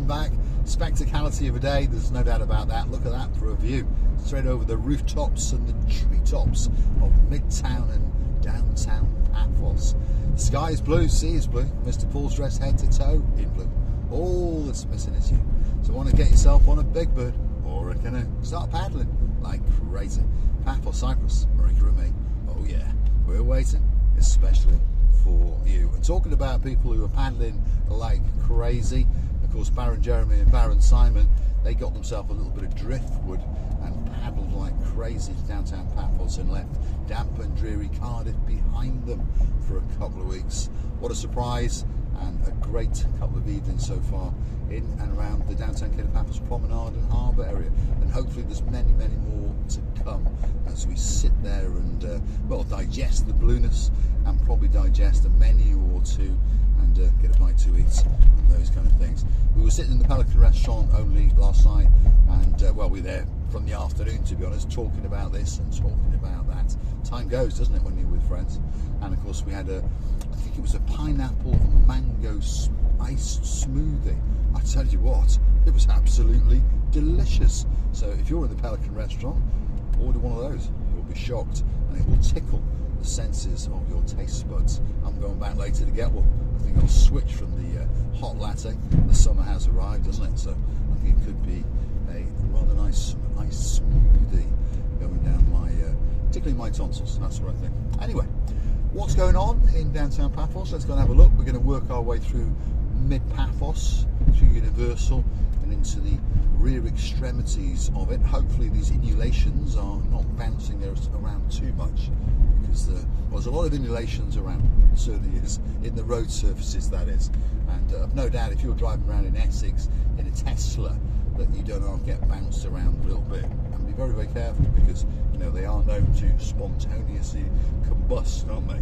coming back. Spectacality of a day, there's no doubt about that. Look at that for a view. Straight over the rooftops and the treetops of Midtown and downtown Paphos. The sky is blue, sea is blue. Mr. Paul's dressed head to toe in blue. All that's missing is you. So want to get yourself on a big bird or a canoe. Start paddling like crazy. Paphos, Cyprus, Marika and me. Oh yeah, we're waiting, especially for you. And talking about people who are paddling like crazy, of course Baron Jeremy and Baron Simon, they got themselves a little bit of driftwood and paddled like crazy to downtown Paphos and left damp and dreary Cardiff behind them for a couple of weeks. What a surprise, and a great couple of evenings so far in and around the downtown Paphos promenade and harbour area, and hopefully there's many more to come as we sit there and well, digest the blueness and probably digest a menu or two and get a bite to eat and those kind of things. We were sitting in the Pelican restaurant only last night, and well, we were there from the afternoon, to be honest, talking about this and talking about that. Time goes, doesn't it, when you're with friends? And of course we had I think it was a pineapple and mango iced smoothie. I tell you what, it was absolutely delicious. So if you're in the Pelican restaurant, order one of those. You'll be shocked, and it will tickle the senses of your taste buds. I'm going back later to get one. I think I'll switch from the hot latte. The summer has arrived, doesn't it? So I think it could be a rather nice iced smoothie going down my, particularly my tonsils. That's what I think. Anyway, what's going on in downtown Paphos? Let's go and have a look. We're going to work our way through mid-Paphos, through Universal and into the rear extremities of it. Hopefully these inulations are not bouncing around too much, because there's a lot of inulations around. It certainly is, in the road surfaces, that is. And I've no doubt if you're driving around in Essex in a Tesla that you don't get bounced around a little bit. And be very careful, because you know they are known to spontaneously combust, aren't they?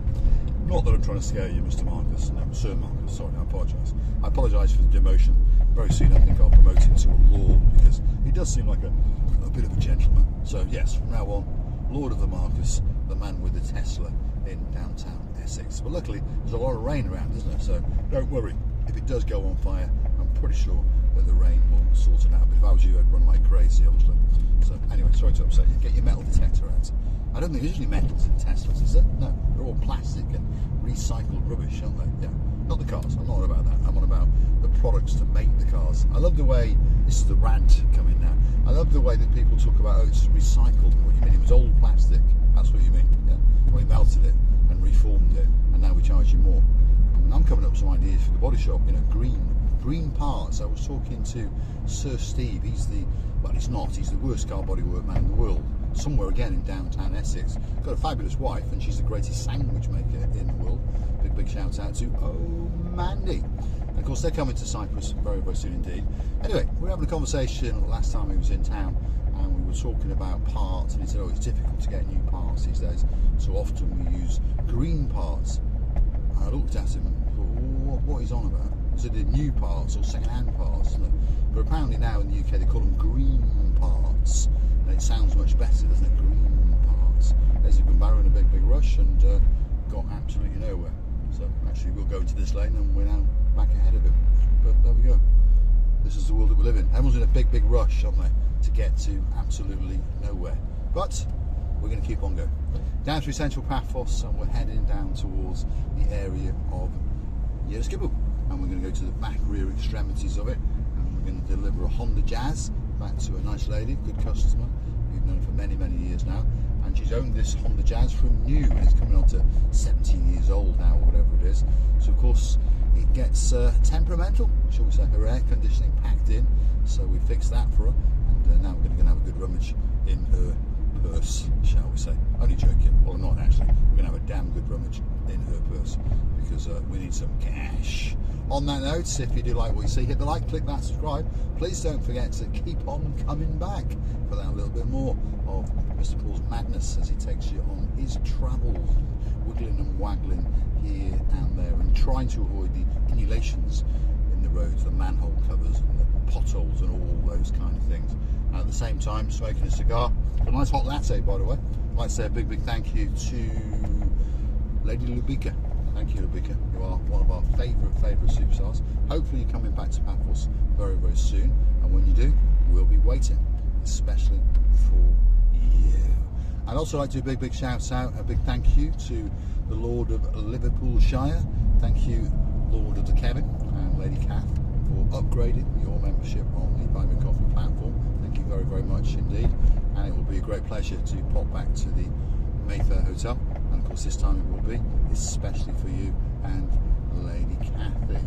Not that I'm trying to scare you, Mr. Marcus. No, Sir Marcus. Sorry, I apologise. I apologise for the demotion. Very soon I think I'll promote him to a lord, because he does seem like a bit of a gentleman. So yes, from now on, Lord of the Marcus, the man with the Tesla in downtown Essex. But luckily there's a lot of rain around, isn't there? So don't worry. If it does go on fire, I'm pretty sure that the rain will sort it out. But if I was you, I'd run like crazy, obviously. So anyway, sorry to upset you. Get your metal detector out. I don't think there's usually metals in Teslas, is there? No, they're all plastic and recycled rubbish, aren't they? Yeah, not the cars. I'm not on about that. I'm on about the products to make the cars. I love the way, this is the rant coming now, I love the way that people talk about, oh, it's recycled. What do you mean? It was old plastic. That's what you mean, yeah? Well, we melted it and reformed it, and now we charge you more. And I'm coming up with some ideas for the body shop, you know, green parts. I was talking to Sir Steve. He's the worst car bodywork man in the world. Somewhere again in downtown Essex. Got a fabulous wife, and she's the greatest sandwich maker in the world. Big shout out to Mandy. And of course they're coming to Cyprus very soon indeed. Anyway, we were having a conversation last time he was in town, and we were talking about parts, and he said, oh, it's difficult to get new parts these days, so often we use green parts. And I looked at him and thought, what is on about? Is it new parts or second-hand parts, isn't it? But apparently now in the UK they call them green parts, and it sounds much better, doesn't it? Green parts. There's a Gumbaro in a big rush and got absolutely nowhere. So actually we'll go into this lane and we're now back ahead of him. But there we go. This is the world that we live in. Everyone's in a big rush, aren't they, to get to absolutely nowhere. But we're going to keep on going. Down through central Paphos, and we're heading down towards the area of Yeroskipou. And we're going to go to the back rear extremities of it, and we're going to deliver a Honda Jazz back to a nice lady, good customer. We've known her for many years now, and she's owned this Honda Jazz from new, and it's coming on to 17 years old now, or whatever it is. So of course it gets temperamental, shall we say. Her air conditioning packed in, so we fixed that for her, and now we're going to have a good rummage in her purse, shall we say. Only joking. Well, not actually. We're going to have a damn good rummage in her purse, because we need some cash. On that note, if you do like what you see, hit the like, click that subscribe. Please don't forget to keep on coming back for that little bit more of Mr. Paul's madness as he takes you on his travels, wiggling and waggling here and there, and trying to avoid the inulations in the roads, the manhole covers and the potholes and all those kind of things. And at the same time, smoking a cigar. A nice hot latte, by the way. I'd like to say a big thank you to Lady Lubica. Thank you, Marika. You are one of our favourite superstars. Hopefully you're coming back to Paphos very, very soon. And when you do, we'll be waiting, especially for you. I'd also like to do a big shout out, a big thank you to the Lord of Liverpool Shire. Thank you, Lord of the Kevin and Lady Kath, for upgrading your membership on the Buy Me Coffee platform. Thank you very, very much indeed. And it will be a great pleasure to pop back to the Mayfair Hotel. And of course this time it will be especially for you and Lady Kathy.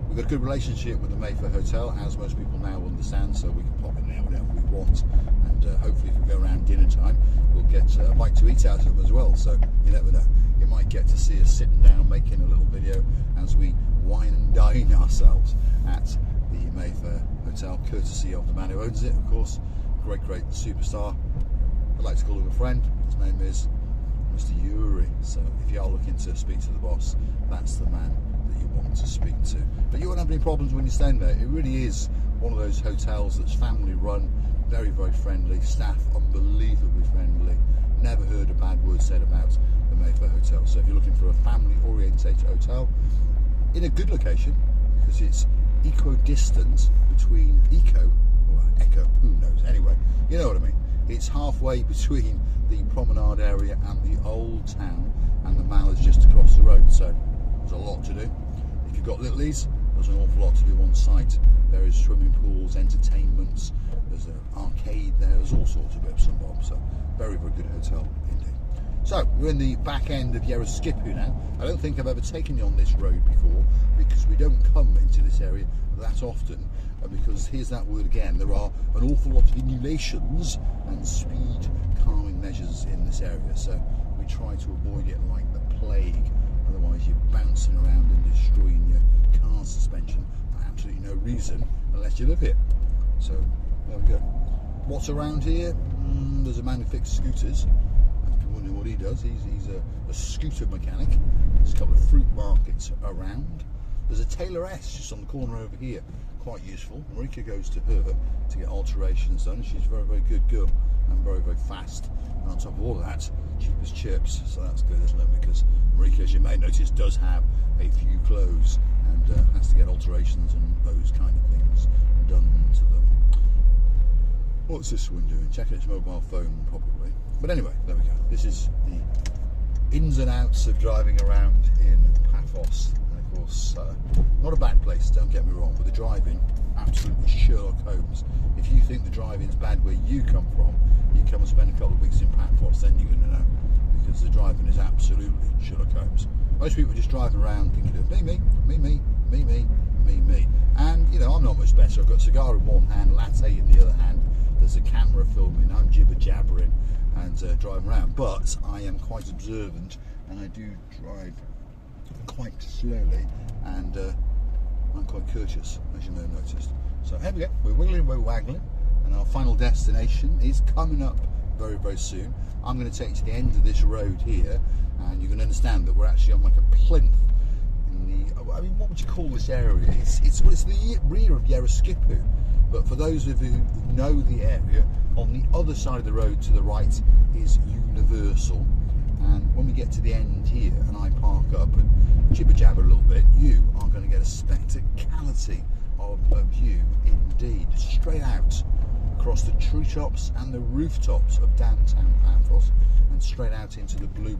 We've got a good relationship with the Mayfair Hotel, as most people now understand, so we can pop in there whenever we want. And hopefully if we go around dinner time, we'll get a bite to eat out of them as well. So you never know. You might get to see us sitting down making a little video as we wine and dine ourselves at the Mayfair Hotel, courtesy of the man who owns it, of course. Great superstar. I'd like to call him a friend. His name is Mr. Yuri. So if you are looking to speak to the boss, that's the man that you want to speak to. But you won't have any problems when you're staying there. It really is one of those hotels that's family run, very, very friendly, staff unbelievably friendly. Never heard a bad word said about the Mayfair Hotel. So if you're looking for a family orientated hotel in a good location, because it's equidistant between Echo, who knows, anyway, you know what I mean. It's halfway between the promenade area and the old town, and the Mall is just across the road, so there's a lot to do. If you've got littlies, there's an awful lot to do on site. There is swimming pools, entertainments, there's an arcade there, there's all sorts of bits and bobs, so very, very good hotel indeed. So we're in the back end of Yeroskipou now. I don't think I've ever taken you on this road before, because we don't come into this area that often, because here's that word again, there are an awful lot of inulations and speed calming measures in this area, so we try to avoid it like the plague. Otherwise you're bouncing around and destroying your car suspension for absolutely no reason unless you live here. So there we go. What's around here? There's a man who fixes scooters. If you wonder what he does, he's a scooter mechanic. There's a couple of fruit markets around. There's a tailoress just on the corner over here, quite useful. Marika goes to her to get alterations done. She's a very, very good girl and very, very fast. And on top of all of that, cheap as chips, so that's good, isn't it? Because Marika, as you may notice, does have a few clothes and has to get alterations and those kind of things done to them. What's this one doing? Checking its mobile phone, probably. But anyway, there we go. This is the ins and outs of driving around in Paphos. Of course, not a bad place, don't get me wrong, but the driving, absolutely Sherlock Holmes. If you think the driving's bad where you come from, you come and spend a couple of weeks in Paphos, then you're going to know, because the driving is absolutely Sherlock Holmes. Most people just drive around thinking of me. And, you know, I'm not much better. I've got a cigar in one hand, latte in the other hand, there's a camera filming, I'm jibber-jabbering and driving around. But I am quite observant, and I do drive quite slowly, and I'm quite courteous, as you may have noticed. So here we go, we're wiggling, we're waggling, and our final destination is coming up very, very soon. I'm going to take you to the end of this road here, and you can understand that we're actually on like a plinth in the, I mean, what would you call this area? It's the rear of Yeroskipou, but for those of you who know the area, on the other side of the road to the right is Universal. And when we get to the end here and I park up and jibber-jabber a little bit, you are going to get a spectacality of a view indeed, straight out across the treetops and the rooftops of downtown Paphos and straight out into the blue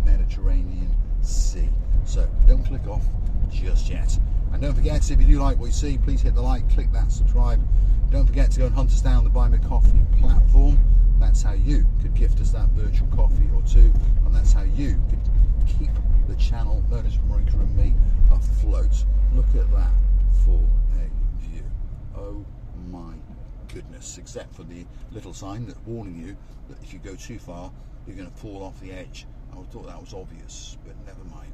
Mediterranean Sea. So don't click off just yet. And don't forget, if you do like what you see, please hit the like, click that subscribe. Don't forget to go and hunt us down on the Buy Me Coffee platform. That's how you could gift us that virtual coffee or two, and that's how you could keep the channel known as Marika and me afloat. Look at that for a view. Oh my goodness, except for the little sign that's warning you that if you go too far, you're going to fall off the edge. I thought that was obvious, but never mind.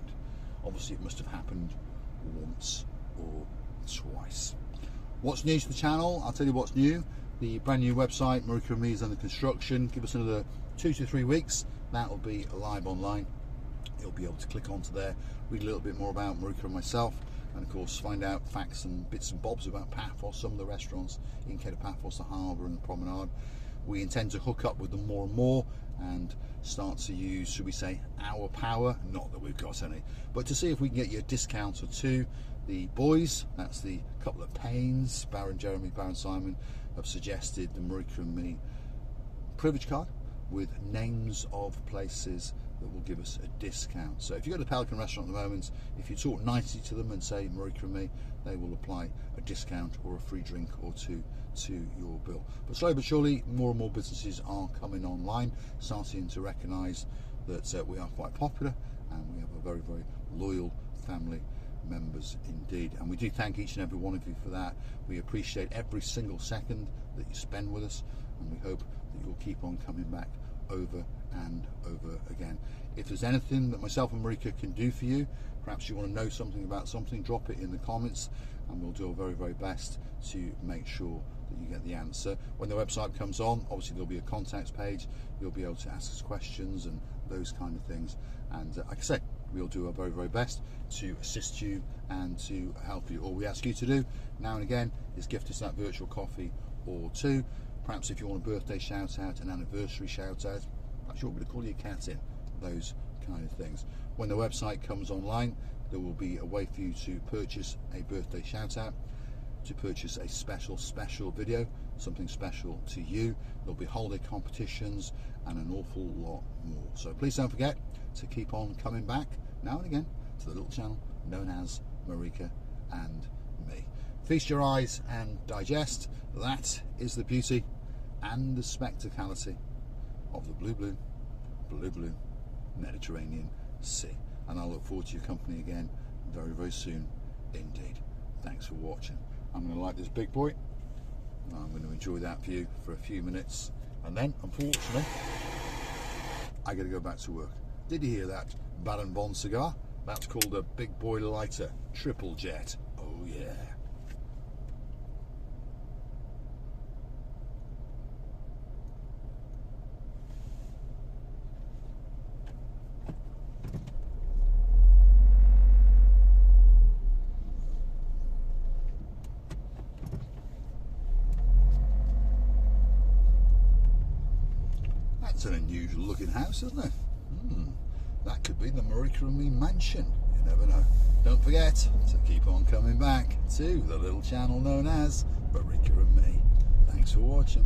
Obviously it must have happened once or twice. What's new to the channel? I'll tell you what's new. The brand new website, Marika and Me, is under construction. Give us another 2 to 3 weeks. That will be live online. You'll be able to click onto there, read a little bit more about Marika and myself, and of course find out facts and bits and bobs about Paphos, some of the restaurants in Paphos, the harbour and the promenade. we intend to hook up with them more and more and start to use, should we say, our power, not that we've got any, but to see if we can get you a discount or two. The boys, that's the couple of Paynes, Baron Jeremy, Baron Simon, have suggested the Marika and me privilege card with names of places that will give us a discount. So if you go to the Pelican restaurant at the moment, if you talk nicely to them and say Marika and me, they will apply a discount or a free drink or two to your bill. But slowly but surely, more and more businesses are coming online, starting to recognise that we are quite popular and we have a very, very loyal family members indeed, and we do thank each and every one of you for that. We appreciate every single second that you spend with us, and we hope that you'll keep on coming back over and over again. If there's anything that myself and Marika can do for you, perhaps you want to know something about something, drop it in the comments and we'll do our very, very best to make sure that you get the answer. When the website comes on, obviously there'll be a contacts page, you'll be able to ask us questions and those kind of things, and like I say, we'll do our very, very best to assist you and to help you. All we ask you to do now and again is gift us that virtual coffee or two. Perhaps if you want a birthday shout out, an anniversary shout out, perhaps you want me to call your cat in, those kind of things. When the website comes online, there will be a way for you to purchase a birthday shout out, to purchase a special video, something special to you. There'll be holiday competitions and an awful lot more. So please don't forget to keep on coming back now and again to the little channel known as Marika and me. Feast your eyes and digest. That is the beauty and the spectacality of the blue Mediterranean Sea. And I look forward to your company again very, very soon indeed. Thanks for watching. I'm going to light this big boy. I'm going to enjoy that view for a few minutes, and then, unfortunately, I got to go back to work. Did you hear that? Baron Bond cigar? That's called a Big Boy Lighter Triple Jet. Oh yeah. That's an unusual looking house, isn't it? That could be the Marika and me mansion. You never know. Don't forget to keep on coming back to the little channel known as Marika and me. Thanks for watching.